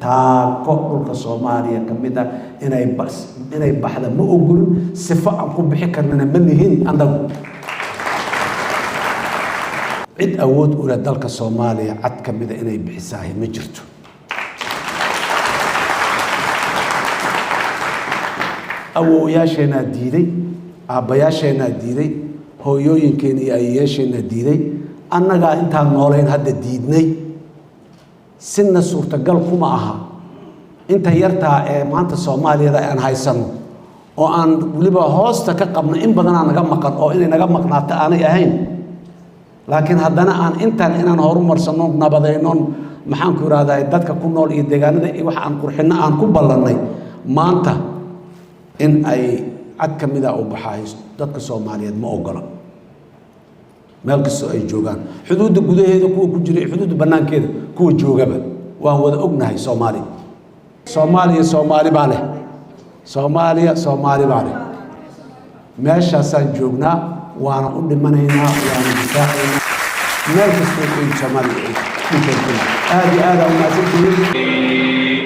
taako dhulka Soomaaliya kamida inay baxda ma ogolin sifa aan ku bixi karnana ma lihin andagu cid awood u leh dalka Soomaaliya cad kamida inay bixisahay ma jirto awooyaasheena diiday aabayaasheena diiday hooyooyinkeena iyo ayeesheena diiday annaga intaan nooleyn hadda diidnay sinna suurtagal kuma aha inta yartaa ee maanta Soomaaliyada aan haysano oo aan waliba hoosta ka qabno in badan aan naga maqan oo inay naga maqnaato aanay ahayn laakiin haddana aan inaan horumarsano nabadayno maxaan ku raadaay dadka ku nool iyo deegaanada wax aan qurxino aan ku ballanay maanta in ay cad kamida u baxayso dadka Soomaaliyeed ma ogola meel kasta ay joogaan xuduudda gudaheeda kuwa ku jiray xuduudda banaankeeda kuwa joogaba waan wada ognahay Soomaaliya baa leh meeshaasaan joognaa waana u dhimanaynaa waana difaacaynaa meel kasta ay Soomaaliya aad iyo aad u mahadsantihiin